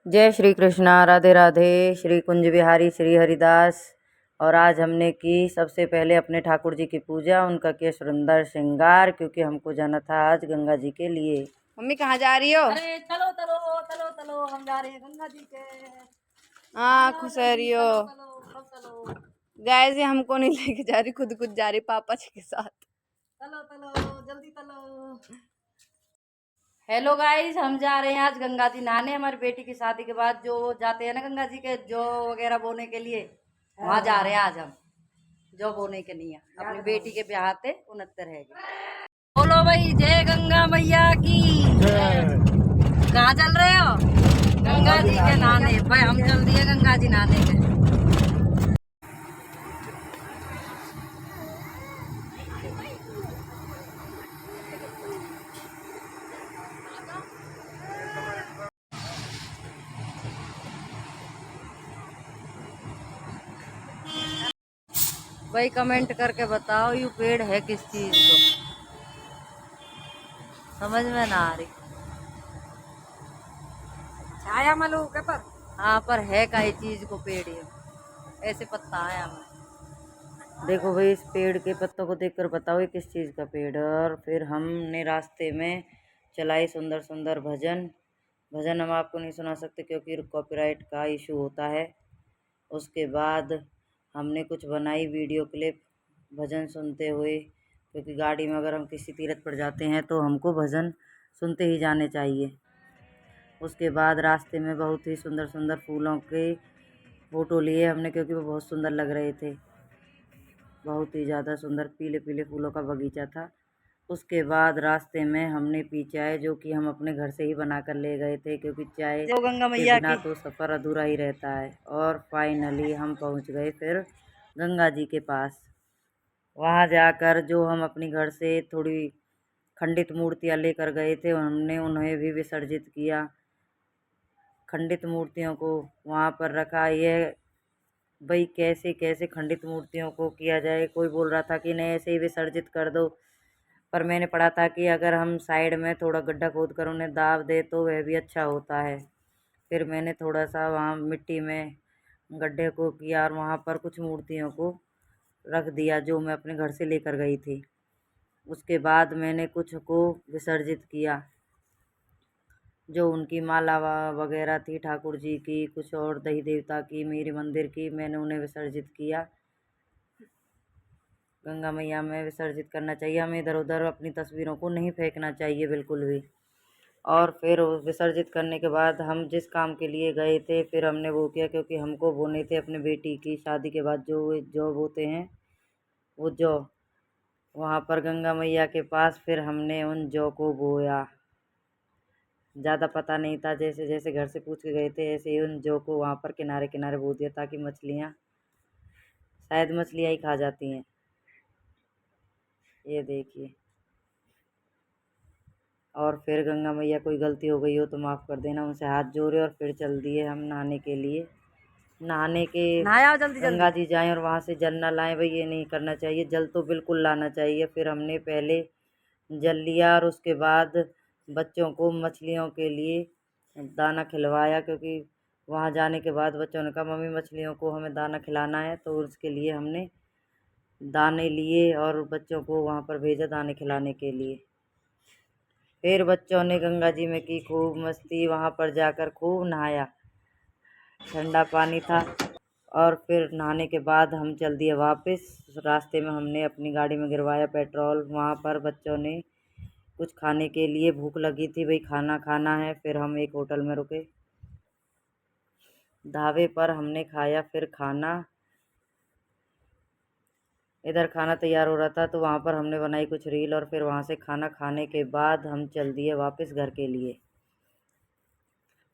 जय श्री कृष्णा, राधे राधे। श्री कुंज बिहारी श्री हरिदास। और आज हमने की सबसे पहले अपने ठाकुर जी की पूजा, उनका किया सुंदर श्रृंगार, क्योंकि हमको जाना था आज गंगा जी के लिए। मम्मी कहाँ जा रही हो? अरे चलो चलो चलो चलो, हम जा रहे हैं गंगा जी के। हाँ, खुश रही हो। चलो चलो गाय जी हमको नहीं लेके जा रही, खुद जा रही पापा जी के साथ। चलो चलो जल्दी चलो। हेलो गाइस, हम जा रहे हैं आज गंगा जी नहाने। हमारी बेटी की शादी के बाद जो जाते हैं ना गंगा जी के जौ वगैरह बोने के लिए, वहाँ जा रहे हैं आज हम। जौ बोने के लिए अपनी बेटी के ब्याह थे 69 है। बोलो भाई, जय गंगा मैया की। कहाँ चल रहे हो? गंगा जी के नहाने। भाई हम चल दिए गंगा जी नहाने के। भाई कमेंट करके बताओ, ये पेड़ है किस चीज को? समझ में ना आ रही। छाया मलू के पर। हाँ, पर है का ये चीज को पेड़ ये? ऐसे पत्ता आया हमें। देखो भाई, इस पेड़ के पत्तों को देखकर बताओ ये किस चीज़ का पेड़ है। और फिर हमने रास्ते में चलाई सुंदर सुंदर भजन। भजन हम आपको नहीं सुना सकते क्योंकि कॉपीराइट का इशू होता है। उसके बाद हमने कुछ बनाई वीडियो क्लिप भजन सुनते हुए, क्योंकि गाड़ी में अगर हम किसी तीर्थ पर जाते हैं तो हमको भजन सुनते ही जाने चाहिए। उसके बाद रास्ते में बहुत ही सुंदर सुंदर फूलों के फ़ोटो लिए हमने, क्योंकि वो बहुत सुंदर लग रहे थे। बहुत ही ज़्यादा सुंदर पीले पीले फूलों का बगीचा था। उसके बाद रास्ते में हमने पी चाय, जो कि हम अपने घर से ही बना कर ले गए थे, क्योंकि चाय जो गंगा के मैया बिना की। तो सफ़र अधूरा ही रहता है। और फाइनली हम पहुंच गए फिर गंगा जी के पास। वहां जाकर जो हम अपनी घर से थोड़ी खंडित मूर्तियां लेकर गए थे, हमने उन्हें भी विसर्जित किया। खंडित मूर्तियों को वहां पर रखा। यह भाई कैसे कैसे खंडित मूर्तियों को किया जाए? कोई बोल रहा था कि नहीं ऐसे ही विसर्जित कर दो, पर मैंने पढ़ा था कि अगर हम साइड में थोड़ा गड्ढा खोद कर उन्हें दाब दे तो वह भी अच्छा होता है। फिर मैंने थोड़ा सा वहाँ मिट्टी में गड्ढे को किया और वहाँ पर कुछ मूर्तियों को रख दिया जो मैं अपने घर से लेकर गई थी। उसके बाद मैंने कुछ को विसर्जित किया, जो उनकी माला वगैरह थी ठाकुर जी की, कुछ और देवी देवता की, मेरे मंदिर की, मैंने उन्हें विसर्जित किया। गंगा मैया में विसर्जित करना चाहिए। हमें इधर उधर अपनी तस्वीरों को नहीं फेंकना चाहिए बिल्कुल भी। और फिर विसर्जित करने के बाद हम जिस काम के लिए गए थे फिर हमने वो किया, क्योंकि हमको बोने थे अपने बेटी की शादी के बाद जो बोते हैं वो जौ। वहाँ पर गंगा मैया के पास फिर हमने उन जौ को बोया। ज़्यादा पता नहीं था, जैसे जैसे घर से पूछ के गए थे ऐसे ही उन जौ को वहाँ पर किनारे किनारे बो दिया, ताकि मछलियाँ, शायद मछलियाँ ही खा जाती हैं। ये देखिए। और फिर गंगा मैया कोई गलती हो गई हो तो माफ़ कर देना, उनसे हाथ जोड़े और फिर चल दिए हम नहाने के लिए। नहाने के नहाया जल्दी गंगा जल्दी। जी जाएं और वहाँ से जल ना लाएं, भाई ये नहीं करना चाहिए। जल तो बिल्कुल लाना चाहिए। फिर हमने पहले जल लिया और उसके बाद बच्चों को मछलियों के लिए दाना खिलवाया, क्योंकि वहाँ जाने के बाद बच्चों ने कहा मम्मी मछलियों को हमें दाना खिलाना है, तो उसके लिए हमने दाने लिए और बच्चों को वहाँ पर भेजा दाने खिलाने के लिए। फिर बच्चों ने गंगा जी में की खूब मस्ती, वहाँ पर जाकर खूब नहाया, ठंडा पानी था। और फिर नहाने के बाद हम चल दिए वापस। रास्ते में हमने अपनी गाड़ी में गिरवाया पेट्रोल। वहाँ पर बच्चों ने कुछ खाने के लिए, भूख लगी थी भाई, खाना खाना है। फिर हम एक होटल में रुके, ढाबे पर हमने खाया फिर खाना। इधर खाना तैयार हो रहा था तो वहाँ पर हमने बनाई कुछ रील, और फिर वहाँ से खाना खाने के बाद हम चल दिए वापस घर के लिए।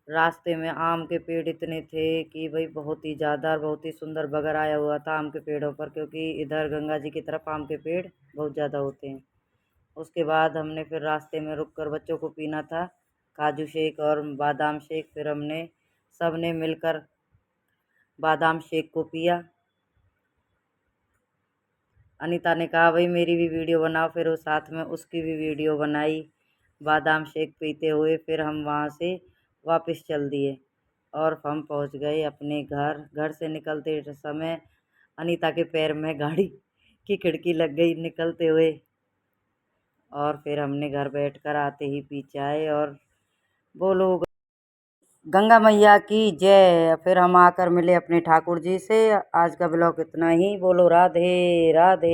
रास्ते में आम के पेड़ इतने थे कि भाई बहुत ही ज़्यादा और बहुत ही सुंदर बगर आया हुआ था आम के पेड़ों पर, क्योंकि इधर गंगा जी की तरफ आम के पेड़ बहुत ज़्यादा होते हैं। उसके बाद हमने फिर रास्ते में रुक कर बच्चों को पीना था काजू शेक और बादाम शेक। फिर हमने सब ने मिलकर बादाम शेक को पिया। अनीता ने कहा भाई मेरी भी वीडियो बनाओ, फिर वो साथ में उसकी भी वीडियो बनाई बादाम शेक पीते हुए। फिर हम वहाँ से वापस चल दिए। और हम पहुंच गए अपने घर। घर से निकलते समय अनीता के पैर में गाड़ी की खिड़की लग गई निकलते हुए, और फिर हमने घर बैठकर आते ही पी चाय और बोलो गंगा मैया की जय। फिर हम आकर मिले अपने ठाकुर जी से। आज का ब्लॉग इतना ही। बोलो राधे राधे।